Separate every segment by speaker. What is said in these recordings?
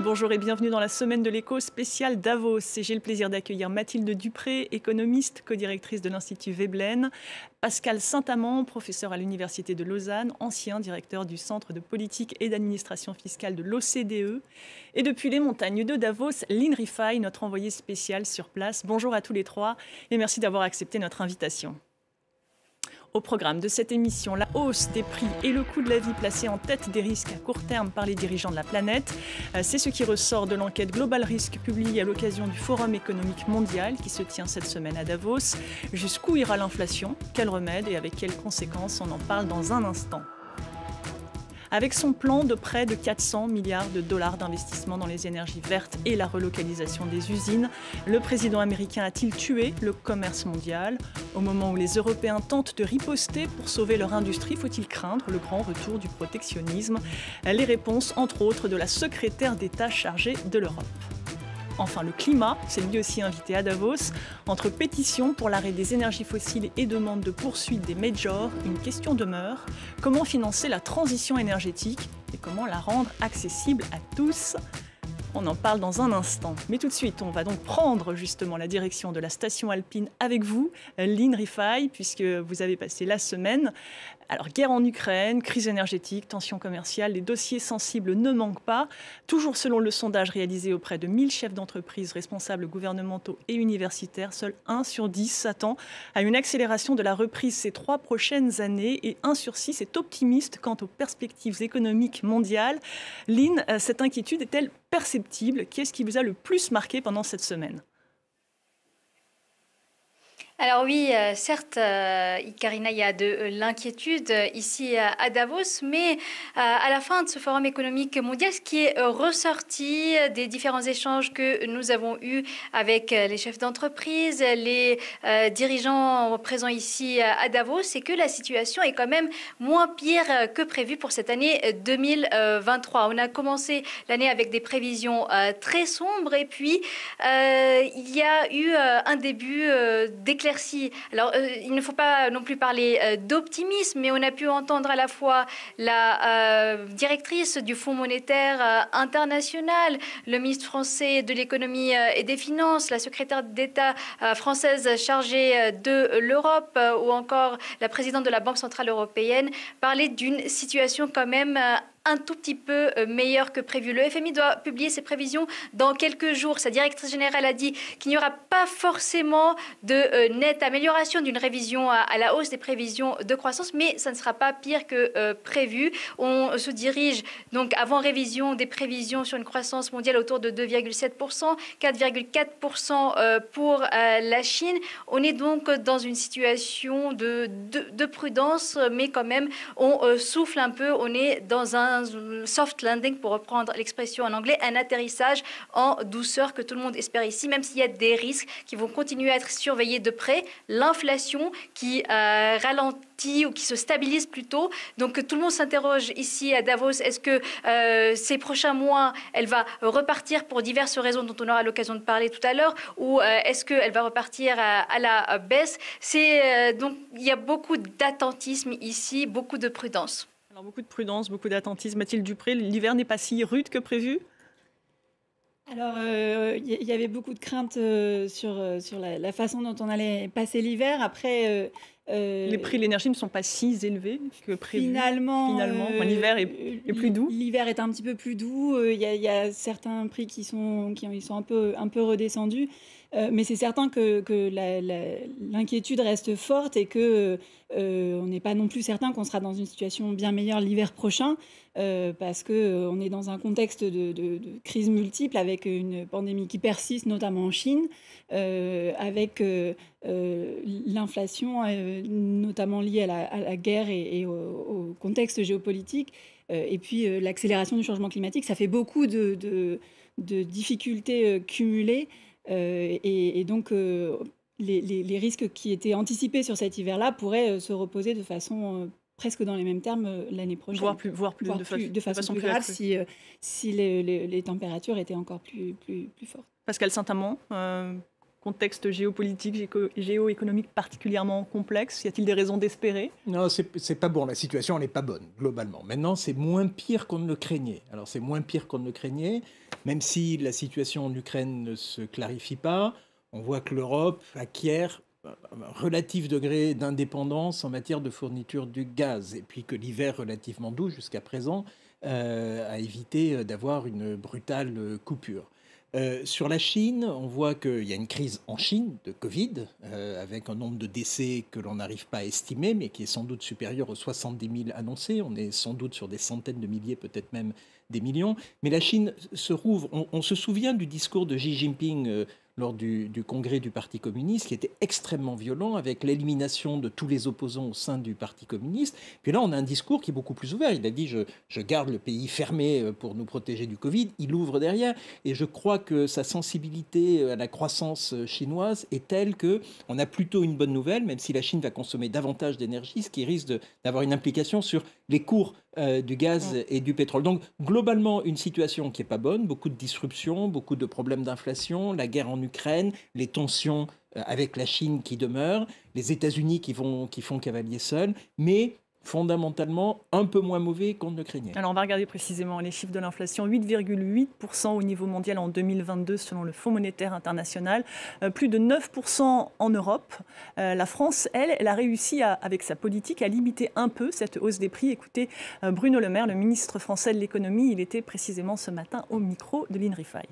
Speaker 1: bonjour et bienvenue dans la semaine de l'écho spéciale Davos. Et j'ai le plaisir d'accueillir Mathilde Dupré, économiste, codirectrice de l'Institut Veblen, Pascal Saint-Amand, professeur à l'Université de Lausanne, ancien directeur du Centre de politique et d'administration fiscale de l'OCDE. Et depuis les montagnes de Davos, Lynn Rifaille, notre envoyée spéciale sur place. Bonjour à tous les trois et merci d'avoir accepté notre invitation. Au programme de cette émission, la hausse des prix et le coût de la vie placés en tête des risques à court terme par les dirigeants de la planète. C'est ce qui ressort de l'enquête Global Risk publiée à l'occasion du Forum économique mondial qui se tient cette semaine à Davos. Jusqu'où ira l'inflation? Quels remèdes et avec quelles conséquences? On en parle dans un instant. Avec son plan de près de 400 milliards de dollars d'investissement dans les énergies vertes et la relocalisation des usines, le président américain a-t-il tué le commerce mondial? Au moment où les Européens tentent de riposter pour sauver leur industrie, faut-il craindre le grand retour du protectionnisme? Les réponses, entre autres, de la secrétaire d'État chargée de l'Europe. Enfin, le climat, c'est lui aussi invité à Davos. Entre pétitions pour l'arrêt des énergies fossiles et demande de poursuite des majors, une question demeure. Comment financer la transition énergétique et comment la rendre accessible à tous? On en parle dans un instant. Mais tout de suite, on va donc prendre justement la direction de la station alpine avec vous, Lynn Rifaille, puisque vous avez passé la semaine. Alors, guerre en Ukraine, crise énergétique, tensions commerciales, les dossiers sensibles ne manquent pas. Toujours selon le sondage réalisé auprès de 1000 chefs d'entreprise, responsables gouvernementaux et universitaires, seul 1 sur 10 s'attend à une accélération de la reprise ces 3 prochaines années et 1 sur 6 est optimiste quant aux perspectives économiques mondiales. Lynn, cette inquiétude est-elle perceptible? Qu'est-ce qui vous a le plus marqué pendant cette semaine?
Speaker 2: Alors oui, certes, Karina, il y a de l'inquiétude ici à Davos, mais à la fin de ce forum économique mondial, ce qui est ressorti des différents échanges que nous avons eus avec les chefs d'entreprise, les dirigeants présents ici à Davos, c'est que la situation est quand même moins pire que prévu pour cette année 2023. On a commencé l'année avec des prévisions très sombres et puis il y a eu un début d'éclaircissement. Alors, il ne faut pas non plus parler d'optimisme, mais on a pu entendre à la fois la directrice du Fonds monétaire international, le ministre français de l'économie et des finances, la secrétaire d'État française chargée de l'Europe ou encore la présidente de la Banque centrale européenne parler d'une situation quand même un tout petit peu meilleur que prévu. Le FMI doit publier ses prévisions dans quelques jours. Sa directrice générale a dit qu'il n'y aura pas forcément de nette amélioration d'une révision à la hausse des prévisions de croissance, mais ça ne sera pas pire que prévu. On se dirige donc avant révision des prévisions sur une croissance mondiale autour de 2,7%, 4,4% pour la Chine. On est donc dans une situation de prudence, mais quand même on souffle un peu, on est dans un soft landing, pour reprendre l'expression en anglais, un atterrissage en douceur que tout le monde espère ici, même s'il y a des risques qui vont continuer à être surveillés de près. L'inflation qui ralentit ou qui se stabilise plutôt. Donc tout le monde s'interroge ici à Davos, est-ce que ces prochains mois, elle va repartir pour diverses raisons dont on aura l'occasion de parler tout à l'heure, ou est-ce qu'elle va repartir à la baisse? Donc il y a beaucoup d'attentisme ici, beaucoup de prudence.
Speaker 1: Alors, beaucoup de prudence, beaucoup d'attentisme. Mathilde Dupré, l'hiver n'est pas si rude que prévu?
Speaker 3: Alors, il y avait beaucoup de craintes sur la façon dont on allait passer l'hiver. Après,
Speaker 1: les prix de l'énergie ne sont pas si élevés que prévu.
Speaker 3: Finalement
Speaker 1: l'hiver est plus doux.
Speaker 3: L'hiver est un petit peu plus doux. Il y a certains prix qui sont un peu redescendus. Mais c'est certain que l'inquiétude reste forte et que on n'est pas non plus certain qu'on sera dans une situation bien meilleure l'hiver prochain parce qu'on est dans un contexte de crise multiple avec une pandémie qui persiste, notamment en Chine, avec l'inflation, notamment liée à la guerre et au contexte géopolitique, et puis l'accélération du changement climatique. Ça fait beaucoup de difficultés cumulées. Et donc, les risques qui étaient anticipés sur cet hiver-là pourraient se reposer de façon presque dans les mêmes termes l'année prochaine.
Speaker 1: Voire de façon
Speaker 3: plus grave si les températures étaient encore plus fortes.
Speaker 1: Pascal Saint-Amand, contexte géopolitique, géoéconomique particulièrement complexe? Y a-t-il des raisons d'espérer?
Speaker 4: Non, c'est pas bon. La situation, elle n'est pas bonne, globalement. Maintenant, c'est moins pire qu'on ne le craignait. Alors, c'est moins pire qu'on ne le craignait, même si la situation en Ukraine ne se clarifie pas. On voit que l'Europe acquiert un relatif degré d'indépendance en matière de fourniture du gaz, et puis que l'hiver relativement doux jusqu'à présent a évité d'avoir une brutale coupure. Sur la Chine, on voit qu'il y a une crise en Chine de Covid, avec un nombre de décès que l'on n'arrive pas à estimer, mais qui est sans doute supérieur aux 70 000 annoncés. On est sans doute sur des centaines de milliers, peut-être même des millions. Mais la Chine se rouvre. On se souvient du discours de Xi Jinping lors du congrès du Parti communiste, qui était extrêmement violent, avec l'élimination de tous les opposants au sein du Parti communiste. Puis là, on a un discours qui est beaucoup plus ouvert. Il a dit je garde le pays fermé pour nous protéger du Covid. Il ouvre derrière. Et je crois que sa sensibilité à la croissance chinoise est telle qu'on a plutôt une bonne nouvelle, même si la Chine va consommer davantage d'énergie, ce qui risque d'avoir une implication sur les cours du gaz et du pétrole. Donc, globalement, une situation qui n'est pas bonne, beaucoup de disruptions, beaucoup de problèmes d'inflation, la guerre en Ukraine, les tensions avec la Chine qui demeurent, les États-Unis qui font cavalier seul, mais fondamentalement un peu moins mauvais qu'on ne le craignait.
Speaker 1: Alors on va regarder précisément les chiffres de l'inflation. 8,8% au niveau mondial en 2022 selon le Fonds monétaire international, plus de 9% en Europe. La France, elle a réussi avec sa politique à limiter un peu cette hausse des prix. Écoutez Bruno Le Maire, le ministre français de l'économie, il était précisément ce matin au micro de l'INRIFI.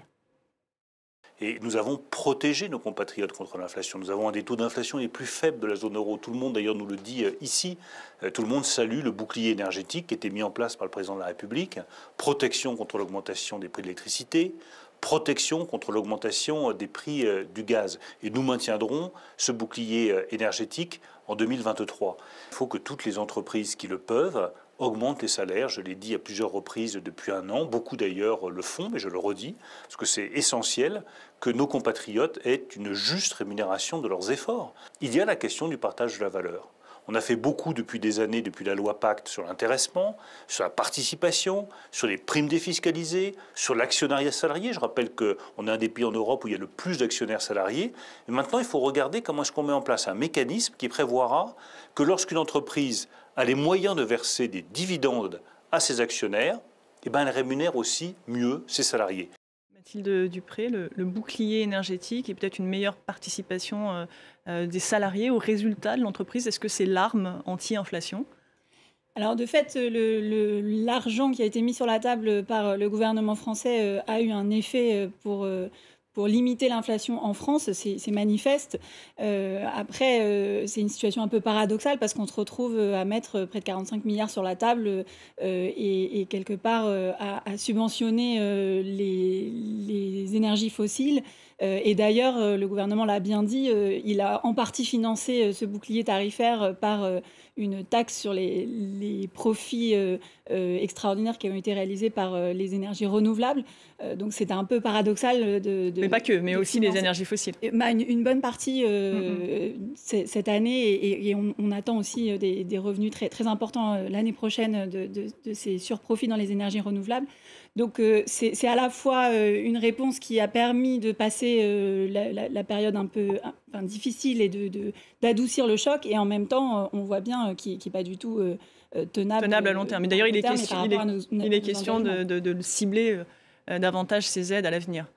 Speaker 5: Et nous avons protégé nos compatriotes contre l'inflation. Nous avons un des taux d'inflation les plus faibles de la zone euro. Tout le monde, d'ailleurs, nous le dit ici. Tout le monde salue le bouclier énergétique qui a été mis en place par le président de la République. Protection contre l'augmentation des prix de l'électricité. Protection contre l'augmentation des prix du gaz. Et nous maintiendrons ce bouclier énergétique en 2023. Il faut que toutes les entreprises qui le peuvent augmente les salaires, je l'ai dit à plusieurs reprises depuis un an, beaucoup d'ailleurs le font, mais je le redis, parce que c'est essentiel que nos compatriotes aient une juste rémunération de leurs efforts. Il y a la question du partage de la valeur. On a fait beaucoup depuis des années, depuis la loi Pacte, sur l'intéressement, sur la participation, sur les primes défiscalisées, sur l'actionnariat salarié. Je rappelle qu'on est un des pays en Europe où il y a le plus d'actionnaires salariés. Et maintenant, il faut regarder comment est-ce qu'on met en place un mécanisme qui prévoira que lorsqu'une entreprise a les moyens de verser des dividendes à ses actionnaires, eh ben elle rémunère aussi mieux ses salariés.
Speaker 1: Mathilde Dupré, le bouclier énergétique et peut-être une meilleure participation des salariés aux résultats de l'entreprise, est-ce que c'est l'arme anti-inflation ?
Speaker 3: Alors de fait, l'argent qui a été mis sur la table par le gouvernement français a eu un effet pour limiter l'inflation en France, c'est manifeste. Après, c'est une situation un peu paradoxale parce qu'on se retrouve à mettre près de 45 milliards sur la table et quelque part à subventionner les énergies fossiles. Et d'ailleurs, le gouvernement l'a bien dit, il a en partie financé ce bouclier tarifaire par une taxe sur les profits extraordinaires qui ont été réalisés par les énergies renouvelables. Donc c'était un peu paradoxal
Speaker 1: mais pas que, mais aussi les énergies fossiles.
Speaker 3: Une bonne partie cette année, et on attend aussi des revenus très, très importants l'année prochaine de ces surprofits dans les énergies renouvelables. Donc c'est à la fois une réponse qui a permis de passer la période un peu difficile et d'adoucir le choc, et en même temps on voit bien qu'il n'est pas du tout tenable
Speaker 1: à long terme. Mais d'ailleurs il est question de cibler davantage ces aides à l'avenir.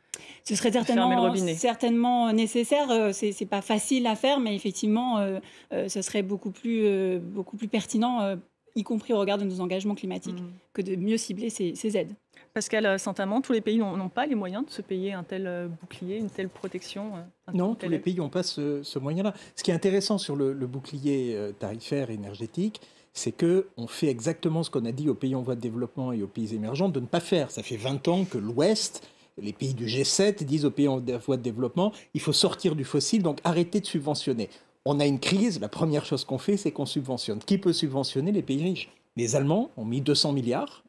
Speaker 3: Ce serait certainement nécessaire. C'est pas facile à faire, mais effectivement ce serait beaucoup plus pertinent, y compris au regard de nos engagements climatiques, que de mieux cibler ces aides.
Speaker 1: Pascal Saint-Amand, tous les pays n'ont pas les moyens de se payer un tel bouclier, une telle protection.
Speaker 4: Non, tous les pays n'ont pas ce moyen-là. Ce qui est intéressant sur le bouclier tarifaire énergétique, c'est qu'on fait exactement ce qu'on a dit aux pays en voie de développement et aux pays émergents de ne pas faire. Ça fait 20 ans que l'Ouest, les pays du G7 disent aux pays en voie de développement, il faut sortir du fossile, donc arrêtez de subventionner. On a une crise, la première chose qu'on fait, c'est qu'on subventionne. Qui peut subventionner? Les pays riches. Les Allemands ont mis 200 milliards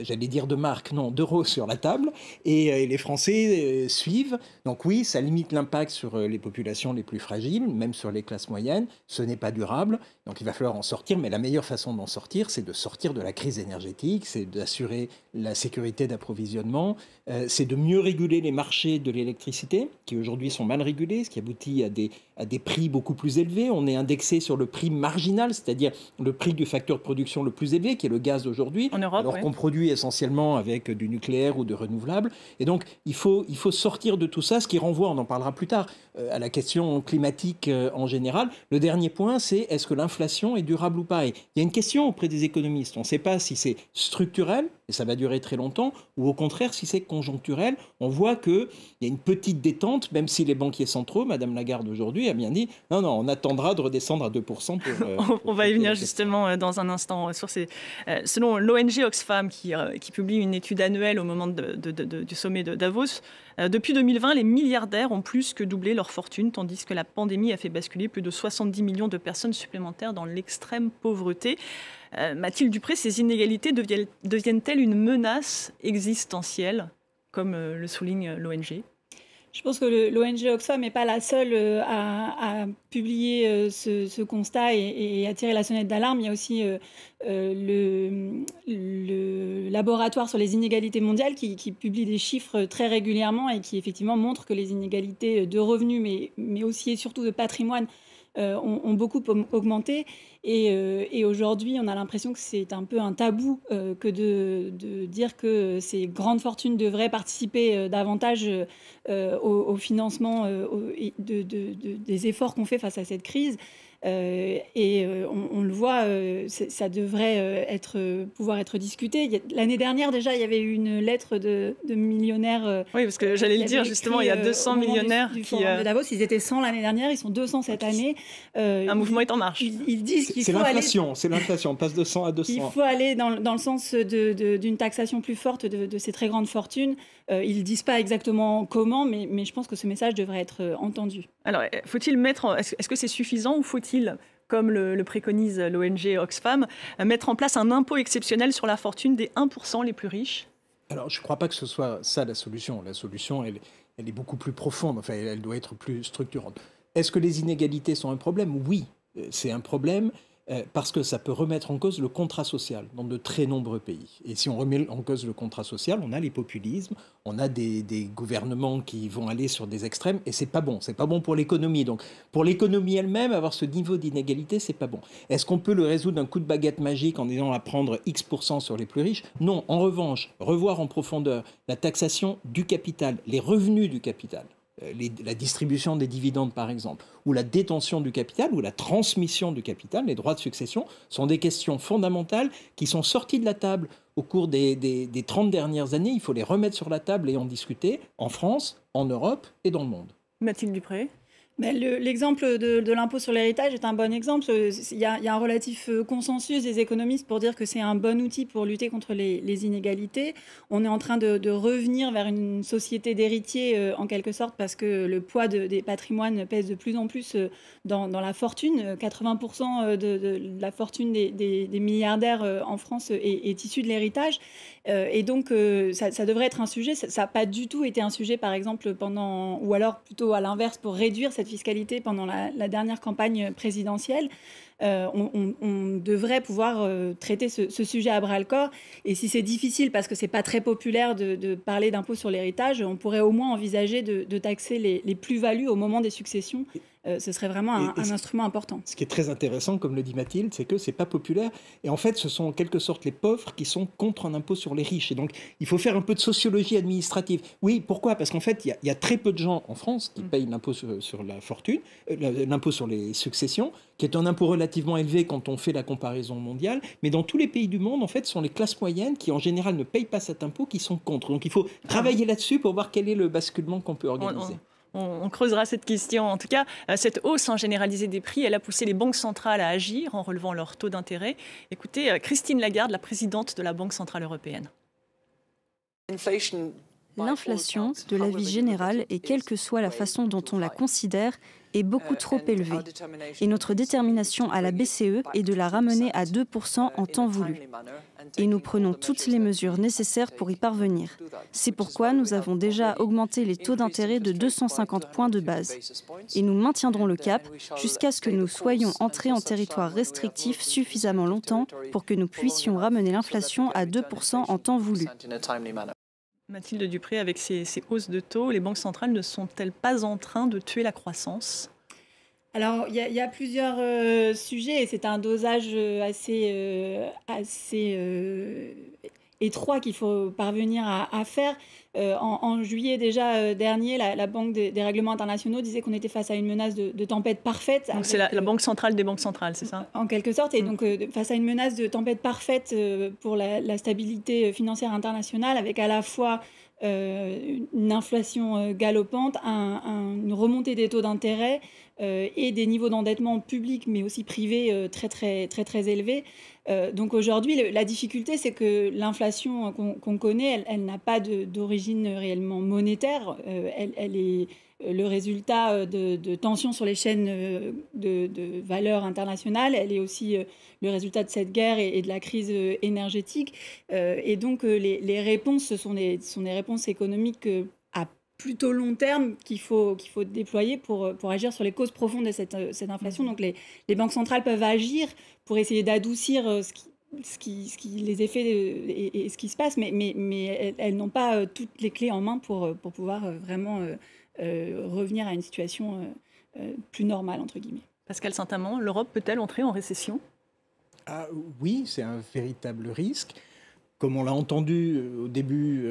Speaker 4: j'allais dire de marque, non, d'euros sur la table, et les Français suivent. Donc oui, ça limite l'impact sur les populations les plus fragiles, même sur les classes moyennes. Ce n'est pas durable, donc il va falloir en sortir, mais la meilleure façon d'en sortir, c'est de sortir de la crise énergétique, c'est d'assurer la sécurité d'approvisionnement, c'est de mieux réguler les marchés de l'électricité, qui aujourd'hui sont mal régulés, ce qui aboutit à des prix beaucoup plus élevés. On est indexé sur le prix marginal, c'est-à-dire le prix du facteur de production le plus élevé, qui est le gaz aujourd'hui,
Speaker 1: en Europe,
Speaker 4: alors qu'on produit essentiellement avec du nucléaire ou de renouvelables. Et donc, il faut sortir de tout ça, ce qui renvoie, on en parlera plus tard, à la question climatique en général. Le dernier point, c'est est-ce que l'inflation est durable ou pas? Et il y a une question auprès des économistes. On ne sait pas si c'est structurel, et ça va durer très longtemps, ou au contraire, si c'est conjoncturel. On voit qu'il y a une petite détente, même si les banquiers centraux, Madame Lagarde aujourd'hui, a bien dit, non, on attendra de redescendre à 2% pour...
Speaker 1: on va y venir justement dans un instant sur ces... selon l'ONG Oxfam, qui publie une étude annuelle au moment du sommet de Davos, depuis 2020, les milliardaires ont plus que doublé leur fortune, tandis que la pandémie a fait basculer plus de 70 millions de personnes supplémentaires dans l'extrême pauvreté. Mathilde Dupré, ces inégalités deviennent-elles une menace existentielle, comme le souligne l'ONG ?
Speaker 3: Je pense que l'ONG Oxfam n'est pas la seule à publier ce constat et à tirer la sonnette d'alarme. Il y a aussi le laboratoire sur les inégalités mondiales qui publie des chiffres très régulièrement et qui effectivement montrent que les inégalités de revenus, mais aussi et surtout de patrimoine, ont beaucoup augmenté. Et aujourd'hui, on a l'impression que c'est un peu un tabou que de dire que ces grandes fortunes devraient participer davantage au financement des efforts qu'on fait face à cette crise. On le voit, ça devrait pouvoir être discuté. L'année dernière, déjà, il y avait eu une lettre de millionnaires.
Speaker 1: Oui, parce que j'allais le dire, justement, il y a 200 millionnaires
Speaker 3: du Forum de Davos. Ils étaient 100 l'année dernière, ils sont 200 cette année.
Speaker 1: Un mouvement est en marche.
Speaker 3: Ils disent qu'il faut
Speaker 4: c'est l'inflation, on passe de 100 à 200.
Speaker 3: Il faut aller dans le sens d'une taxation plus forte de ces très grandes fortunes. Ils ne disent pas exactement comment, mais je pense que ce message devrait être entendu.
Speaker 1: Alors, faut-il est-ce que c'est suffisant ou faut-il, comme le préconise l'ONG Oxfam, mettre en place un impôt exceptionnel sur la fortune des 1% les plus riches ?
Speaker 4: Alors, je ne crois pas que ce soit ça la solution. La solution, elle est beaucoup plus profonde, enfin, elle doit être plus structurante. Est-ce que les inégalités sont un problème ? Oui, c'est un problème. Parce que ça peut remettre en cause le contrat social dans de très nombreux pays. Et si on remet en cause le contrat social, on a les populismes, on a des gouvernements qui vont aller sur des extrêmes, et c'est pas bon pour l'économie. Donc pour l'économie elle-même, avoir ce niveau d'inégalité, c'est pas bon. Est-ce qu'on peut le résoudre d'un coup de baguette magique en disant on va prendre X% sur les plus riches ? Non, en revanche, revoir en profondeur la taxation du capital, les revenus du capital. La distribution des dividendes, par exemple, ou la détention du capital, ou la transmission du capital, les droits de succession, sont des questions fondamentales qui sont sorties de la table au cours des 30 dernières années. Il faut les remettre sur la table et en discuter en France, en Europe et dans le monde.
Speaker 1: Mathilde Dupré ?
Speaker 3: L'exemple de l'impôt sur l'héritage est un bon exemple. Il y a un relatif consensus des économistes pour dire que c'est un bon outil pour lutter contre les inégalités. On est en train de revenir vers une société d'héritiers en quelque sorte parce que le poids des patrimoines pèse de plus en plus dans la fortune. 80% de la fortune des milliardaires en France est issue de l'héritage. Et donc, ça devrait être un sujet. Ça n'a pas du tout été un sujet, par exemple, ou alors plutôt à l'inverse, pour réduire cette fiscalité pendant la dernière campagne présidentielle. On devrait pouvoir traiter ce sujet à bras-le-corps. Et si c'est difficile, parce que ce n'est pas très populaire de parler d'impôt sur l'héritage, on pourrait au moins envisager de taxer les plus-values au moment des successions. Ce serait vraiment un instrument important.
Speaker 4: Ce qui est très intéressant, comme le dit Mathilde, c'est que ce n'est pas populaire. Et en fait, ce sont en quelque sorte les pauvres qui sont contre un impôt sur les riches. Et donc, il faut faire un peu de sociologie administrative. Oui, pourquoi ? Parce qu'en fait, il y a très peu de gens en France qui payent l'impôt sur la fortune, l'impôt sur les successions, qui est un impôt relativement élevé quand on fait la comparaison mondiale. Mais dans tous les pays du monde, en fait, ce sont les classes moyennes qui, en général, ne payent pas cet impôt, qui sont contre. Donc, il faut travailler là-dessus pour voir quel est le basculement qu'on peut organiser.
Speaker 1: On creusera cette question. En tout cas, cette hausse généralisée des prix, elle a poussé les banques centrales à agir en relevant leur taux d'intérêt. Écoutez, Christine Lagarde, la présidente de la Banque centrale européenne.
Speaker 6: l'inflation de la vie générale, et quelle que soit la façon dont on la considère, est beaucoup trop élevée. Et notre détermination à la BCE est de la ramener à 2% en temps voulu. Et nous prenons toutes les mesures nécessaires pour y parvenir. C'est pourquoi nous avons déjà augmenté les taux d'intérêt de 250 points de base. Et nous maintiendrons le cap jusqu'à ce que nous soyons entrés en territoire restrictif suffisamment longtemps pour que nous puissions ramener l'inflation à 2% en temps voulu.
Speaker 1: Mathilde Dupré, avec ces hausses de taux, les banques centrales ne sont-elles pas en train de tuer la croissance ?
Speaker 3: Alors, il y a plusieurs sujets et c'est un dosage assez étroit qu'il faut parvenir à faire. En juillet déjà dernier, la Banque des règlements internationaux disait qu'on était face à une menace de tempête parfaite.
Speaker 1: Donc c'est la Banque centrale des banques centrales, c'est ça ?
Speaker 3: En quelque sorte, et donc face à une menace de tempête parfaite pour la stabilité financière internationale, avec à la fois une inflation galopante, une remontée des taux d'intérêt et des niveaux d'endettement public, mais aussi privé, très élevés. Donc aujourd'hui, la difficulté, c'est que l'inflation qu'on connaît, elle n'a pas d'origine réellement monétaire. Elle est le résultat de tensions sur les chaînes de valeur internationales. Elle est aussi le résultat de cette guerre et de la crise énergétique. Et donc les réponses, ce sont des réponses économiques à plutôt long terme qu'il faut déployer pour agir sur les causes profondes de cette inflation. Donc les banques centrales peuvent agir pour essayer d'adoucir les effets et ce qui se passe, mais elles n'ont pas toutes les clés en main pour pouvoir vraiment revenir à une situation plus normale, entre guillemets.
Speaker 1: Pascal Saint-Amand, l'Europe peut-elle entrer en récession ?
Speaker 4: Oui, c'est un véritable risque. Comme on l'a entendu au début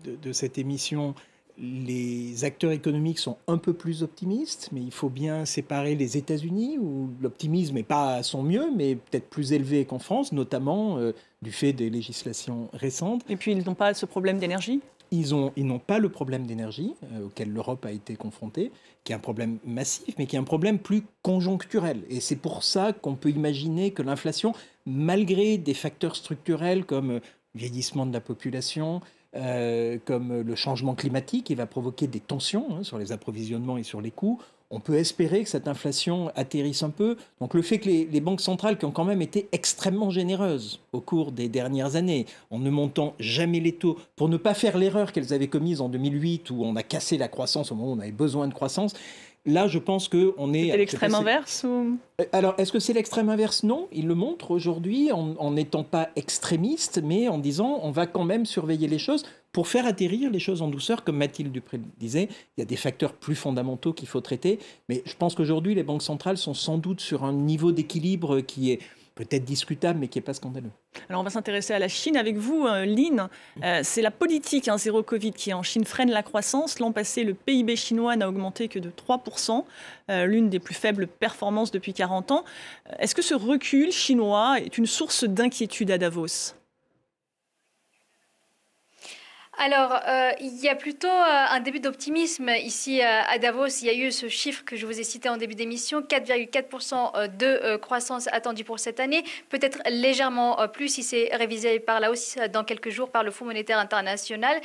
Speaker 4: de cette émission, les acteurs économiques sont un peu plus optimistes, mais il faut bien séparer les États-Unis, où l'optimisme n'est pas à son mieux, mais peut-être plus élevé qu'en France, notamment du fait des législations récentes.
Speaker 1: Et puis ils n'ont pas ce problème d'énergie ?
Speaker 4: Ils n'ont pas le problème d'énergie auquel l'Europe a été confrontée, qui est un problème massif, mais qui est un problème plus conjoncturel. Et c'est pour ça qu'on peut imaginer que l'inflation, malgré des facteurs structurels comme le vieillissement de la population, comme le changement climatique qui va provoquer des tensions sur les approvisionnements et sur les coûts, on peut espérer que cette inflation atterrisse un peu. Donc le fait que les banques centrales, qui ont quand même été extrêmement généreuses au cours des dernières années, en ne montant jamais les taux, pour ne pas faire l'erreur qu'elles avaient commise en 2008, où on a cassé la croissance au moment où on avait besoin de croissance, là, je pense qu'on est...
Speaker 1: C'est l'extrême inverse ou...
Speaker 4: Alors, est-ce que c'est l'extrême inverse ? Non, il le montre aujourd'hui en n'étant pas extrémiste, mais en disant on va quand même surveiller les choses pour faire atterrir les choses en douceur. Comme Mathilde Dupré disait, il y a des facteurs plus fondamentaux qu'il faut traiter. Mais je pense qu'aujourd'hui, les banques centrales sont sans doute sur un niveau d'équilibre qui est peut-être discutable, mais qui n'est pas scandaleux.
Speaker 1: Alors on va s'intéresser à la Chine avec vous, Lynn. C'est la politique zéro Covid qui en Chine freine la croissance. L'an passé, le PIB chinois n'a augmenté que de 3%, l'une des plus faibles performances depuis 40 ans. Est-ce que ce recul chinois est une source d'inquiétude à Davos ?
Speaker 2: Alors, il y a plutôt un début d'optimisme ici à Davos. Il y a eu ce chiffre que je vous ai cité en début d'émission, 4,4% de croissance attendue pour cette année, peut-être légèrement plus si c'est révisé par la hausse dans quelques jours par le Fonds monétaire international.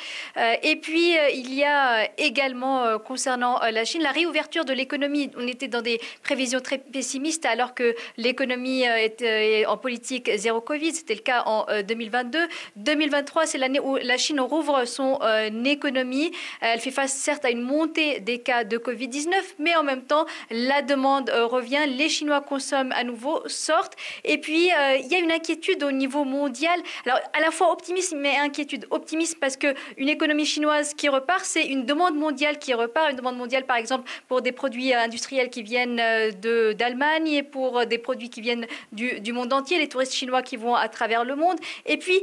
Speaker 2: Et puis, il y a également, concernant la Chine, la réouverture de l'économie. On était dans des prévisions très pessimistes alors que l'économie était en politique zéro Covid. C'était le cas en 2022. 2023, c'est l'année où la Chine rouvre son économie. Elle fait face certes à une montée des cas de Covid-19, mais en même temps, la demande revient, les Chinois consomment à nouveau, sortent. Et puis, il y a une inquiétude au niveau mondial. Alors, à la fois optimisme mais inquiétude. Optimisme parce qu'une économie chinoise qui repart, c'est une demande mondiale qui repart. Une demande mondiale, par exemple, pour des produits industriels qui viennent d'Allemagne et pour des produits qui viennent du monde entier, les touristes chinois qui vont à travers le monde. Et puis,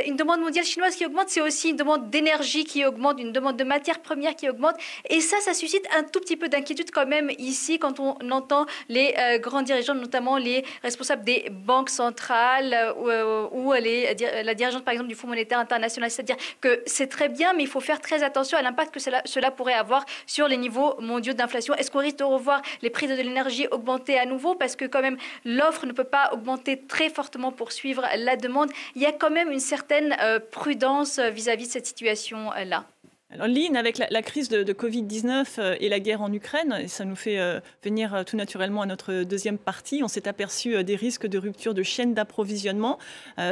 Speaker 2: une demande mondiale chinoise qui augmente, c'est aussi une demande d'énergie qui augmente, une demande de matières premières qui augmente. Et ça suscite un tout petit peu d'inquiétude quand même ici quand on entend les grands dirigeants, notamment les responsables des banques centrales ou la dirigeante par exemple du Fonds monétaire international. C'est-à-dire que c'est très bien, mais il faut faire très attention à l'impact que cela pourrait avoir sur les niveaux mondiaux d'inflation. Est-ce qu'on risque de revoir les prix de l'énergie augmenter à nouveau parce que quand même l'offre ne peut pas augmenter très fortement pour suivre la demande. Il y a quand même une certaine prudence vis-à-vis de cette situation-là?
Speaker 1: Alors, Lynn, avec la crise de Covid-19 et la guerre en Ukraine, et ça nous fait venir tout naturellement à notre deuxième partie, on s'est aperçu des risques de rupture de chaîne d'approvisionnement.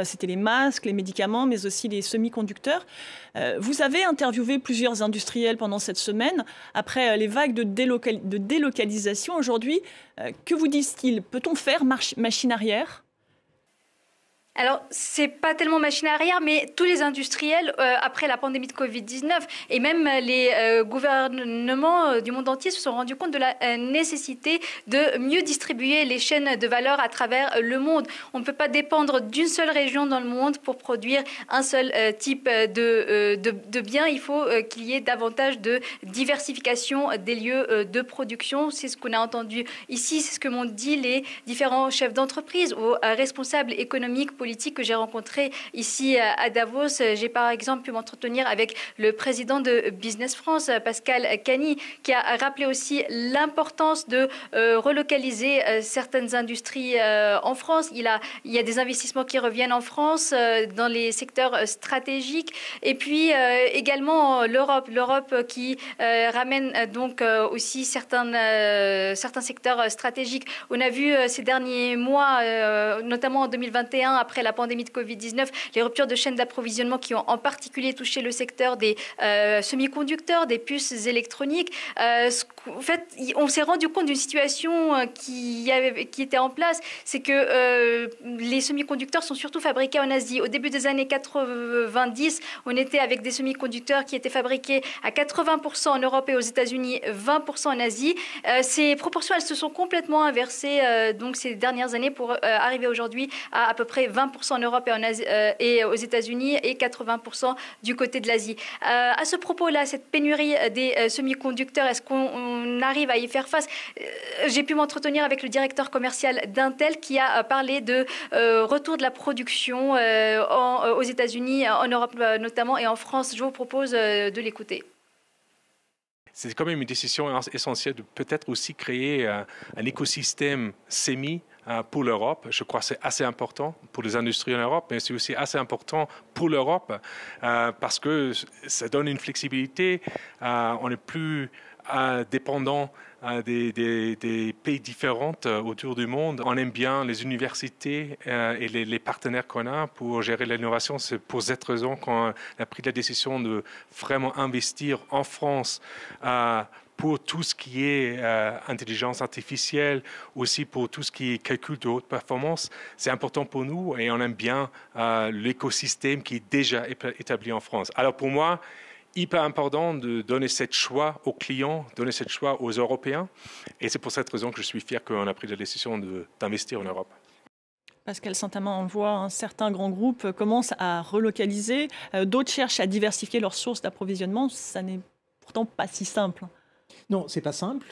Speaker 1: C'était les masques, les médicaments, mais aussi les semi-conducteurs. Vous avez interviewé plusieurs industriels pendant cette semaine. Après les vagues de délocalisation aujourd'hui, que vous disent-ils? Peut-on faire machine arrière?
Speaker 2: Alors, c'est pas tellement machine arrière, mais tous les industriels, après la pandémie de Covid-19, et même les gouvernements du monde entier se sont rendus compte de la nécessité de mieux distribuer les chaînes de valeur à travers le monde. On ne peut pas dépendre d'une seule région dans le monde pour produire un seul type de biens. Il faut qu'il y ait davantage de diversification des lieux de production. C'est ce qu'on a entendu ici, c'est ce que m'ont dit les différents chefs d'entreprise ou responsables économiques, politiques que j'ai rencontrés ici à Davos. J'ai par exemple pu m'entretenir avec le président de Business France, Pascal Cany, qui a rappelé aussi l'importance de relocaliser certaines industries en France. Il y a des investissements qui reviennent en France dans les secteurs stratégiques. Et puis également l'Europe qui ramène donc aussi certains secteurs stratégiques. On a vu ces derniers mois, notamment en 2021, après la pandémie de Covid-19, les ruptures de chaînes d'approvisionnement qui ont en particulier touché le secteur des semi-conducteurs, des puces électroniques. En fait, on s'est rendu compte d'une situation qui était en place, c'est que les semi-conducteurs sont surtout fabriqués en Asie. Au début des années 90, on était avec des semi-conducteurs qui étaient fabriqués à 80% en Europe et aux États-Unis, 20% en Asie. Ces proportions, elles se sont complètement inversées donc ces dernières années pour arriver aujourd'hui à peu près 20% en Europe et, en Asie, et aux États-Unis et 80% du côté de l'Asie. À ce propos-là, cette pénurie des semi-conducteurs, est-ce qu'on arrive à y faire face? J'ai pu m'entretenir avec le directeur commercial d'Intel qui a parlé de retour de la production aux États-Unis, en Europe notamment et en France. Je vous propose de l'écouter.
Speaker 7: C'est quand même une décision essentielle de peut-être aussi créer un écosystème sémi pour l'Europe. Je crois que c'est assez important pour les industries en Europe, mais c'est aussi assez important pour l'Europe parce que ça donne une flexibilité. On n'est plus dépendant des pays différents autour du monde. On aime bien les universités et les partenaires qu'on a pour gérer l'innovation. C'est pour cette raison qu'on a pris la décision de vraiment investir en France pour tout ce qui est intelligence artificielle, aussi pour tout ce qui est calcul de haute performance. C'est important pour nous et on aime bien l'écosystème qui est déjà établi en France. Alors pour moi, hyper important de donner ce choix aux clients, donner ce choix aux Européens. Et c'est pour cette raison que je suis fier qu'on a pris la décision d'investir en Europe.
Speaker 1: Pascal Saint-Amand, on voit un certain grand groupe commencent à relocaliser, d'autres cherchent à diversifier leurs sources d'approvisionnement. Ça n'est pourtant pas si simple.
Speaker 4: Non, c'est pas simple.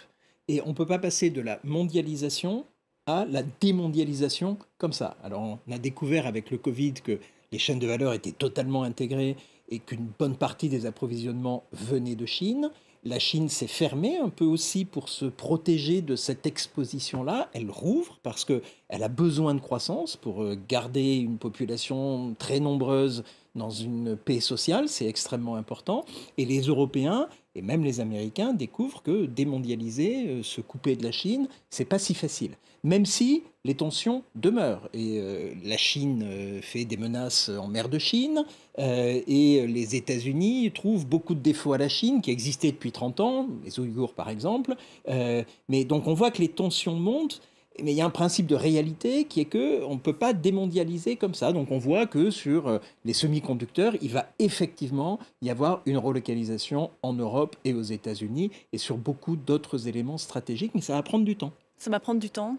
Speaker 4: Et on ne peut pas passer de la mondialisation à la démondialisation comme ça. Alors on a découvert avec le Covid que les chaînes de valeur étaient totalement intégrées et qu'une bonne partie des approvisionnements venaient de Chine. La Chine s'est fermée un peu aussi pour se protéger de cette exposition-là. Elle rouvre parce qu'elle a besoin de croissance pour garder une population très nombreuse dans une paix sociale. C'est extrêmement important. Et les Européens et même les Américains découvrent que démondialiser, se couper de la Chine, c'est pas si facile. Même si les tensions demeurent. Et la Chine fait des menaces en mer de Chine et les États-Unis trouvent beaucoup de défauts à la Chine qui existaient depuis 30 ans, les Ouïghours par exemple. Mais donc on voit que les tensions montent. Mais il y a un principe de réalité qui est qu'on ne peut pas démondialiser comme ça. Donc on voit que sur les semi-conducteurs, il va effectivement y avoir une relocalisation en Europe et aux États-Unis et sur beaucoup d'autres éléments stratégiques, mais ça va prendre du temps.
Speaker 1: Ça va prendre du temps.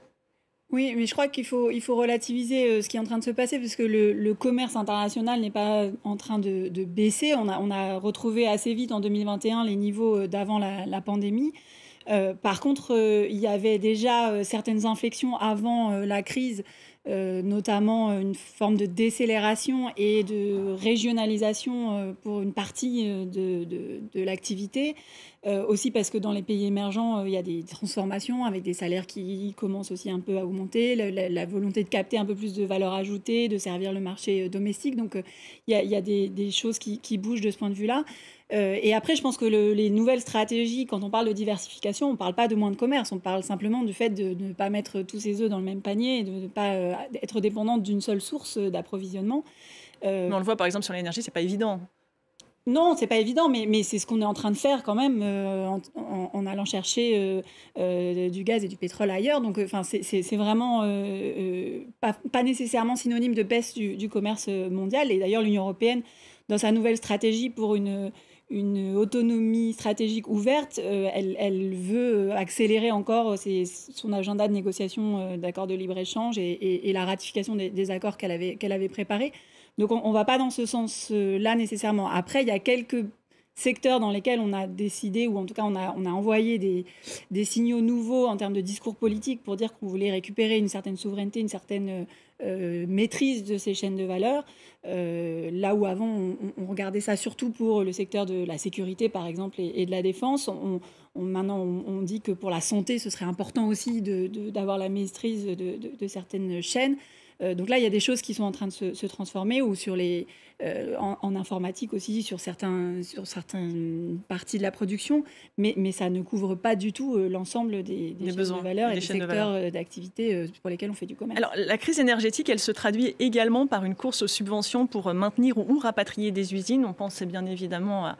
Speaker 3: Oui, mais je crois qu'il faut relativiser ce qui est en train de se passer parce que le commerce international n'est pas en train de baisser. On a retrouvé assez vite en 2021 les niveaux d'avant la pandémie. Par contre, il y avait déjà certaines inflexions avant la crise notamment une forme de décélération et de régionalisation pour une partie de l'activité. Aussi parce que dans les pays émergents, il y a des transformations avec des salaires qui commencent aussi un peu à augmenter, la volonté de capter un peu plus de valeur ajoutée, de servir le marché domestique. Donc il y a des choses qui bougent de ce point de vue-là. Et après, je pense que les nouvelles stratégies, quand on parle de diversification, on ne parle pas de moins de commerce, on parle simplement du fait de ne pas mettre tous ses œufs dans le même panier et de ne pas être dépendante d'une seule source d'approvisionnement.
Speaker 1: Mais on le voit par exemple sur l'énergie, c'est pas évident.
Speaker 3: Non, c'est pas évident, mais c'est ce qu'on est en train de faire quand même en allant chercher du gaz et du pétrole ailleurs. Donc, c'est vraiment pas nécessairement synonyme de baisse du commerce mondial. Et d'ailleurs, l'Union européenne, dans sa nouvelle stratégie pour une autonomie stratégique ouverte, elle veut accélérer encore son agenda de négociation d'accords de libre-échange et la ratification des accords qu'elle avait préparés. Donc on ne va pas dans ce sens-là nécessairement. Après, il y a quelques secteurs dans lesquels on a décidé, ou en tout cas on a envoyé des signaux nouveaux en termes de discours politique pour dire qu'on voulait récupérer une certaine souveraineté, une certaine maîtrise de ces chaînes de valeur. Là où avant on regardait ça surtout pour le secteur de la sécurité par exemple et de la défense, maintenant on dit que pour la santé ce serait important aussi d'avoir la maîtrise de certaines chaînes. Donc là, il y a des choses qui sont en train de se transformer, ou sur en informatique aussi, sur certaines parties de la production, mais ça ne couvre pas du tout l'ensemble des besoins de valeur et des secteurs d'activité pour lesquels on fait du commerce.
Speaker 1: Alors, la crise énergétique, elle se traduit également par une course aux subventions pour maintenir ou rapatrier des usines. On pense bien évidemment à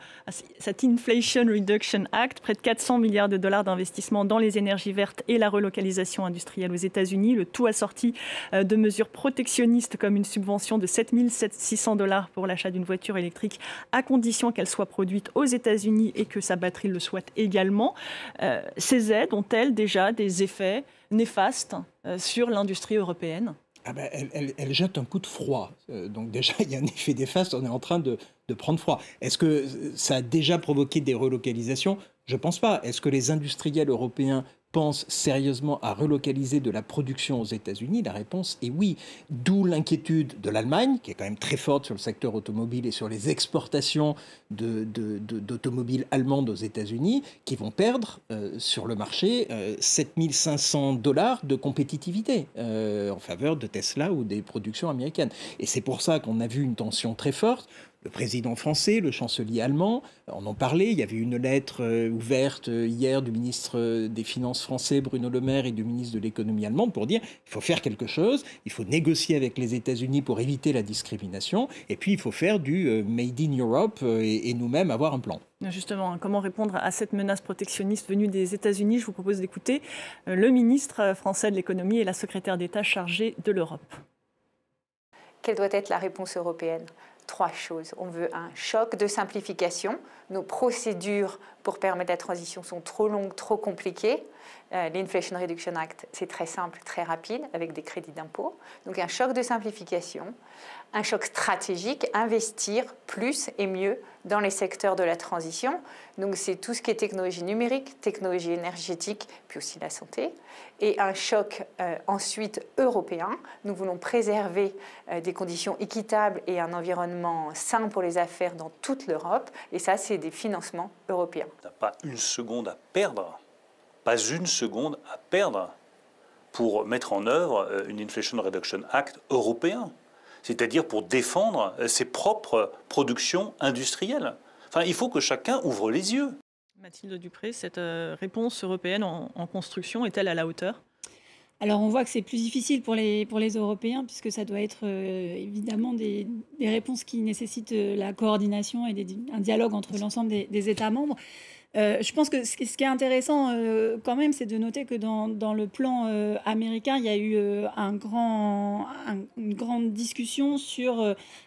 Speaker 1: cet Inflation Reduction Act, près de 400 milliards de dollars d'investissement dans les énergies vertes et la relocalisation industrielle aux États-Unis, le tout assorti de mesures protectionnistes comme une subvention de 7 600 dollars pour l'achat d'une voiture électrique à condition qu'elle soit produite aux États-Unis et que sa batterie le soit également. Ces aides ont-elles déjà des effets néfastes sur l'industrie européenne ?
Speaker 4: Elle jette un coup de froid. Donc déjà, il y a un effet néfaste, on est en train de prendre froid. Est-ce que ça a déjà provoqué des relocalisations ? Je ne pense pas. Est-ce que les industriels européens pensent sérieusement à relocaliser de la production aux États-Unis ? La réponse est oui. D'où l'inquiétude de l'Allemagne, qui est quand même très forte sur le secteur automobile et sur les exportations d'automobiles allemandes aux États-Unis, qui vont perdre sur le marché 7 500 dollars de compétitivité en faveur de Tesla ou des productions américaines. Et c'est pour ça qu'on a vu une tension très forte. Le président français, le chancelier allemand, en ont parlé. Il y avait une lettre ouverte hier du ministre des Finances français, Bruno Le Maire, et du ministre de l'économie allemande pour dire qu'il faut faire quelque chose, il faut négocier avec les États-Unis pour éviter la discrimination, et puis il faut faire du Made in Europe et nous-mêmes avoir un plan.
Speaker 1: Justement, comment répondre à cette menace protectionniste venue des États-Unis ? Je vous propose d'écouter le ministre français de l'économie et la secrétaire d'État chargée de l'Europe.
Speaker 8: Quelle doit être la réponse européenne ? 3 choses. On veut un choc de simplification. Nos procédures pour permettre la transition sont trop longues, trop compliquées. L'Inflation Reduction Act, c'est très simple, très rapide, avec des crédits d'impôt. Donc un choc de simplification, un choc stratégique, investir plus et mieux dans les secteurs de la transition. Donc c'est tout ce qui est technologie numérique, technologie énergétique, puis aussi la santé. Et un choc ensuite européen. Nous voulons préserver des conditions équitables et un environnement sain pour les affaires dans toute l'Europe. Et ça, c'est des financements européens.
Speaker 5: On n'a pas une seconde à perdre. Pas une seconde à perdre pour mettre en œuvre une Inflation Reduction Act européen, c'est-à-dire pour défendre ses propres productions industrielles. Enfin, il faut que chacun ouvre les yeux.
Speaker 1: Mathilde Dupré, cette réponse européenne en construction est-elle à la hauteur ?
Speaker 3: Alors on voit que c'est plus difficile pour les Européens, puisque ça doit être évidemment des réponses qui nécessitent la coordination et un dialogue entre l'ensemble des États membres. Je pense que ce qui est intéressant quand même, c'est de noter que dans le plan américain, il y a eu une grande discussion sur,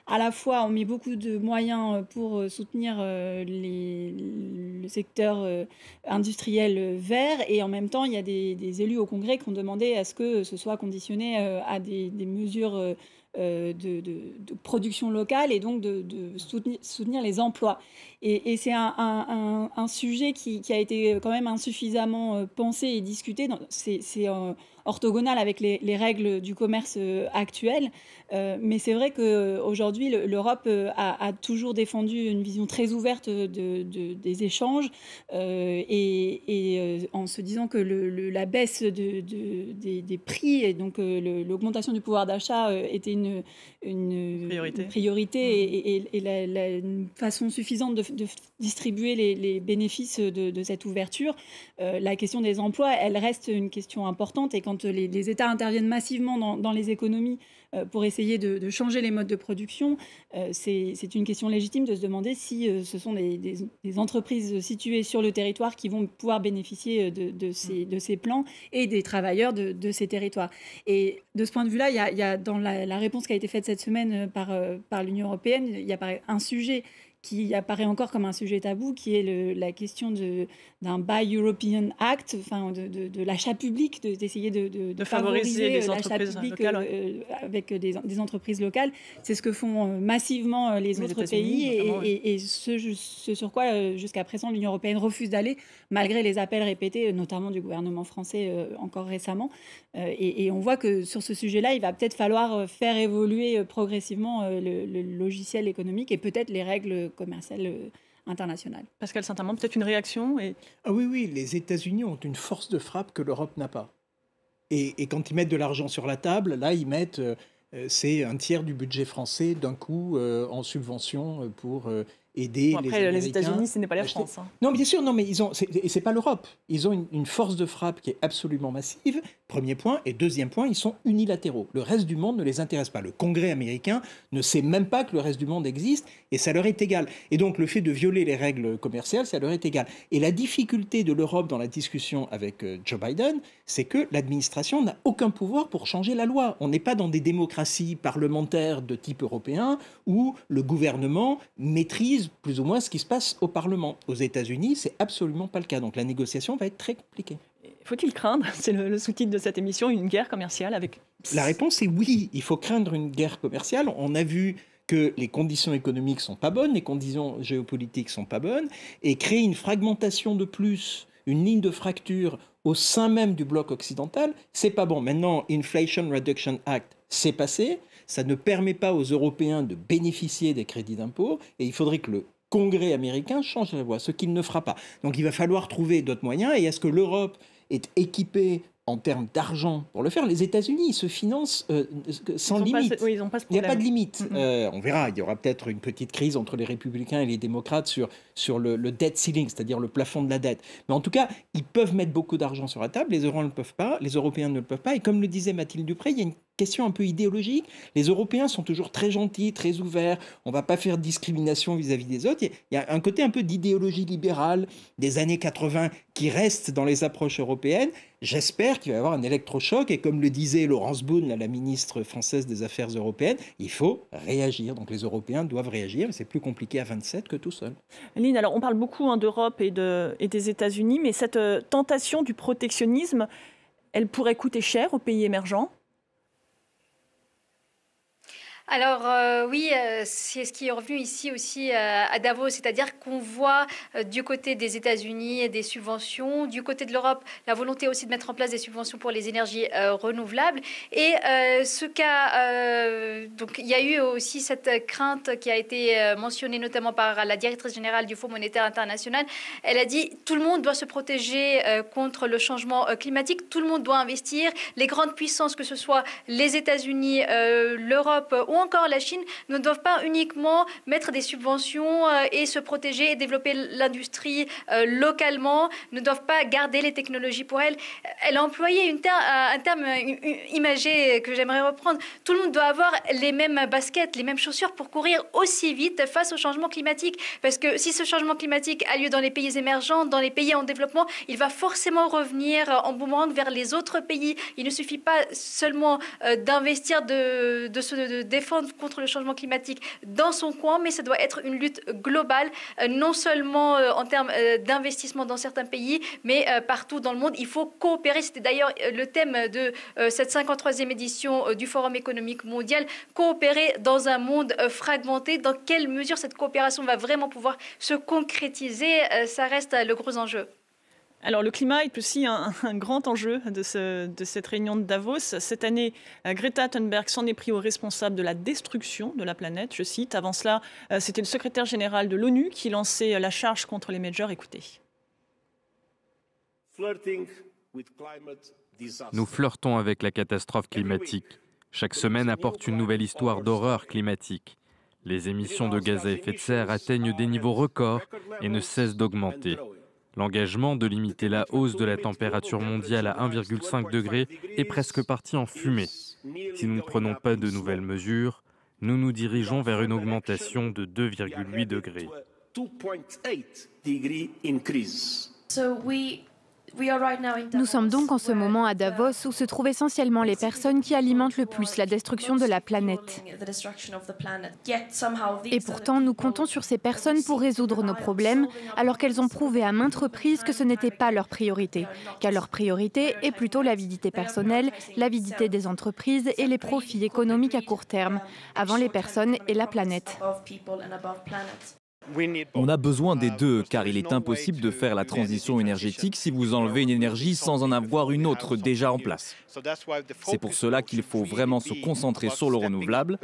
Speaker 3: à la fois, on met beaucoup de moyens pour soutenir le secteur industriel vert, et en même temps, il y a des élus au Congrès qui ont demandé à ce que ce soit conditionné à des mesures de production locale, et donc de soutenir les emplois. Et c'est un sujet qui a été quand même insuffisamment pensé et discuté. C'est orthogonal avec les règles du commerce actuelles. Mais c'est vrai qu'aujourd'hui, l'Europe a toujours défendu une vision très ouverte des échanges et en se disant que la baisse des prix et donc l'augmentation du pouvoir d'achat était une priorité et une façon suffisante de distribuer les bénéfices de cette ouverture. La question des emplois, elle reste une question importante et quand les États interviennent massivement dans les économies pour essayer de changer les modes de production, c'est une question légitime de se demander si ce sont des entreprises situées sur le territoire qui vont pouvoir bénéficier de ces plans et des travailleurs de ces territoires. Et de ce point de vue-là, il y a dans la réponse qui a été faite cette semaine par l'Union européenne, il y a un sujet qui apparaît encore comme un sujet tabou, qui est la question d'un Buy European Act, enfin de l'achat public, d'essayer de favoriser les entreprises locales avec des entreprises locales. C'est ce que font massivement les autres pays et ce sur quoi jusqu'à présent l'Union européenne refuse d'aller, malgré les appels répétés, notamment du gouvernement français encore récemment. Et on voit que sur ce sujet-là, il va peut-être falloir faire évoluer progressivement le logiciel économique et peut-être les règles commerciales internationales.
Speaker 1: Pascal Saint-Amand, peut-être une réaction
Speaker 4: Ah oui, les États-Unis ont une force de frappe que l'Europe n'a pas. Et quand ils mettent de l'argent sur la table, là, ils mettent, c'est un tiers du budget français d'un coup en subvention pour aider
Speaker 1: après,
Speaker 4: les Américains.
Speaker 1: Les États-Unis, ce n'est pas la France. Hein.
Speaker 4: Non, bien sûr, non, mais c'est pas l'Europe. Ils ont une force de frappe qui est absolument massive. Premier point. Et deuxième point, ils sont unilatéraux. Le reste du monde ne les intéresse pas. Le Congrès américain ne sait même pas que le reste du monde existe et ça leur est égal. Et donc, le fait de violer les règles commerciales, ça leur est égal. Et la difficulté de l'Europe dans la discussion avec Joe Biden, c'est que l'administration n'a aucun pouvoir pour changer la loi. On n'est pas dans des démocraties parlementaires de type européen où le gouvernement maîtrise plus ou moins ce qui se passe au Parlement. Aux États-Unis, c'est absolument pas le cas. Donc, la négociation va être très compliquée.
Speaker 1: Faut-il craindre, c'est le sous-titre de cette émission, une guerre commerciale avec...
Speaker 4: La réponse est oui, il faut craindre une guerre commerciale. On a vu que les conditions économiques sont pas bonnes, les conditions géopolitiques sont pas bonnes, et créer une fragmentation de plus, une ligne de fracture au sein même du bloc occidental, c'est pas bon. Maintenant, Inflation Reduction Act, c'est passé, ça ne permet pas aux Européens de bénéficier des crédits d'impôt, et il faudrait que le Congrès américain change la loi, ce qu'il ne fera pas. Donc il va falloir trouver d'autres moyens, et est-ce que l'Europe est équipée en termes d'argent pour le faire? Les États-Unis se financent sans limite.
Speaker 1: Ils n'ont pas ce
Speaker 4: il n'y
Speaker 1: problème.
Speaker 4: a pas de limite. On verra, il y aura peut-être une petite crise entre les républicains et les démocrates sur le debt ceiling, c'est-à-dire le plafond de la dette. Mais en tout cas, ils peuvent mettre beaucoup d'argent sur la table, les Européens ne le peuvent pas. Et comme le disait Mathilde Dupré, il y a une question un peu idéologique. Les Européens sont toujours très gentils, très ouverts. On ne va pas faire de discrimination vis-à-vis des autres. Il y a un côté un peu d'idéologie libérale des années 80 qui reste dans les approches européennes. J'espère qu'il va y avoir un électrochoc. Et comme le disait Laurence Boone, la ministre française des Affaires européennes, il faut réagir. Donc les Européens doivent réagir. Mais c'est plus compliqué à 27 que tout seul.
Speaker 1: Lynn, alors on parle beaucoup d'Europe et des États-Unis, mais cette tentation du protectionnisme, elle pourrait coûter cher aux pays émergents?
Speaker 2: Alors oui, c'est ce qui est revenu ici aussi à Davos, c'est-à-dire qu'on voit du côté des États-Unis des subventions, du côté de l'Europe la volonté aussi de mettre en place des subventions pour les énergies renouvelables. Et donc il y a eu aussi cette crainte qui a été mentionnée notamment par la directrice générale du Fonds monétaire international. Elle a dit tout le monde doit se protéger contre le changement climatique, tout le monde doit investir, les grandes puissances, que ce soit les États-Unis, l'Europe ou encore la Chine, ne doivent pas uniquement mettre des subventions et se protéger et développer l'industrie localement, ne doivent pas garder les technologies pour elles. Elle a employé un terme imagé que j'aimerais reprendre. Tout le monde doit avoir les mêmes baskets, les mêmes chaussures pour courir aussi vite face au changement climatique. Parce que si ce changement climatique a lieu dans les pays émergents, dans les pays en développement, il va forcément revenir en boomerang vers les autres pays. Il ne suffit pas seulement d'investir, de se défendre contre le changement climatique dans son coin, mais ça doit être une lutte globale, non seulement en termes d'investissement dans certains pays, mais partout dans le monde. Il faut coopérer. C'était d'ailleurs le thème de cette 53e édition du Forum économique mondial. Coopérer dans un monde fragmenté. Dans quelle mesure cette coopération va vraiment pouvoir se concrétiser? Ça reste le gros enjeu.
Speaker 1: Alors le climat est aussi un grand enjeu de cette réunion de Davos. Cette année, Greta Thunberg s'en est pris aux responsables de la destruction de la planète, je cite. Avant cela, c'était le secrétaire général de l'ONU qui lançait la charge contre les majors. Écoutez.
Speaker 9: Nous flirtons avec la catastrophe climatique. Chaque semaine apporte une nouvelle histoire d'horreur climatique. Les émissions de gaz à effet de serre atteignent des niveaux records et ne cessent d'augmenter. L'engagement de limiter la hausse de la température mondiale à 1,5 degré est presque parti en fumée. Si nous ne prenons pas de nouvelles mesures, nous nous dirigeons vers une augmentation de 2,8 degrés.
Speaker 10: Nous sommes donc en ce moment à Davos où se trouvent essentiellement les personnes qui alimentent le plus la destruction de la planète. Et pourtant, nous comptons sur ces personnes pour résoudre nos problèmes, alors qu'elles ont prouvé à maintes reprises que ce n'était pas leur priorité, car leur priorité est plutôt l'avidité personnelle, l'avidité des entreprises et les profits économiques à court terme, avant les personnes et la planète.
Speaker 11: On a besoin des deux, car il est impossible de faire la transition énergétique si vous enlevez une énergie sans en avoir une autre déjà en place. C'est pour cela qu'il faut vraiment se concentrer sur le renouvelable,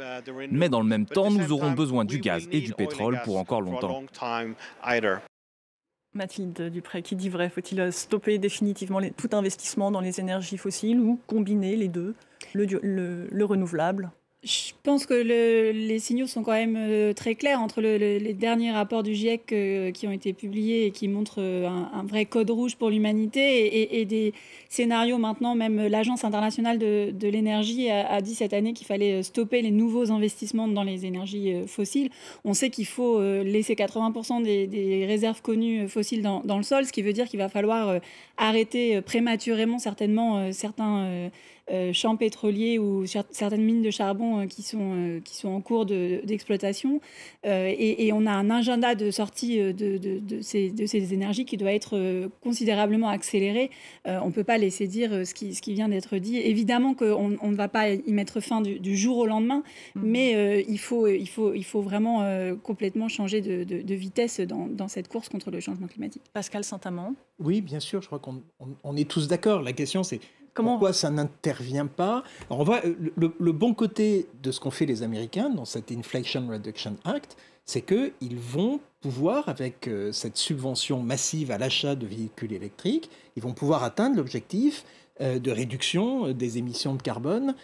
Speaker 11: mais dans le même temps, nous aurons besoin du gaz et du pétrole pour encore longtemps.
Speaker 1: Mathilde Dupré, qui dit vrai? Faut-il stopper définitivement tout investissement dans les énergies fossiles ou combiner les deux, le renouvelable?
Speaker 3: Je pense que les signaux sont quand même très clairs entre les derniers rapports du GIEC qui ont été publiés et qui montrent un vrai code rouge pour l'humanité et des scénarios maintenant. Même l'Agence internationale de l'énergie a dit cette année qu'il fallait stopper les nouveaux investissements dans les énergies fossiles. On sait qu'il faut laisser 80% des réserves connues fossiles dans le sol, ce qui veut dire qu'il va falloir arrêter prématurément certainement certains champs pétroliers ou certaines mines de charbon qui sont en cours d'exploitation. Et on a un agenda de sortie de ces énergies qui doit être considérablement accéléré. On ne peut pas laisser dire ce qui vient d'être dit. Évidemment qu'on ne va pas y mettre fin du jour au lendemain, mais il faut vraiment complètement changer de vitesse dans cette course contre le changement climatique.
Speaker 1: Pascal Saint-Amand.
Speaker 4: Oui, bien sûr, je crois qu'on est tous d'accord. La question, c'est pourquoi ça n'intervient pas? Alors on voit le bon côté de ce qu'ont fait les Américains dans cet Inflation Reduction Act, c'est qu'ils vont pouvoir, avec cette subvention massive à l'achat de véhicules électriques, ils vont pouvoir atteindre l'objectif de réduction des émissions de carbone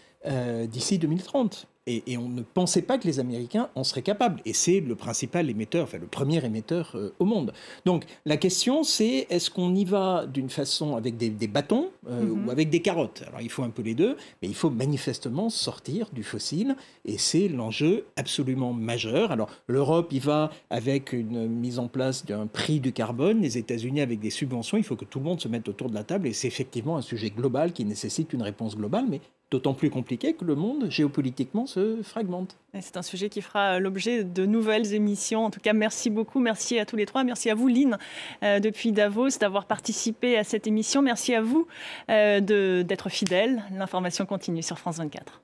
Speaker 4: d'ici 2030. Et on ne pensait pas que les Américains en seraient capables. Et c'est le principal émetteur, enfin le premier émetteur au monde. Donc la question, c'est est-ce qu'on y va d'une façon avec des bâtons ou avec des carottes? Alors il faut un peu les deux, mais il faut manifestement sortir du fossile. Et c'est l'enjeu absolument majeur. Alors l'Europe y va avec une mise en place d'un prix du carbone, les États-Unis avec des subventions. Il faut que tout le monde se mette autour de la table. Et c'est effectivement un sujet global qui nécessite une réponse globale, mais d'autant plus compliqué que le monde, géopolitiquement, se fragmente.
Speaker 1: C'est un sujet qui fera l'objet de nouvelles émissions. En tout cas, merci beaucoup. Merci à tous les trois. Merci à vous, Lynn, depuis Davos, d'avoir participé à cette émission. Merci à vous d'être fidèles. L'information continue sur France 24.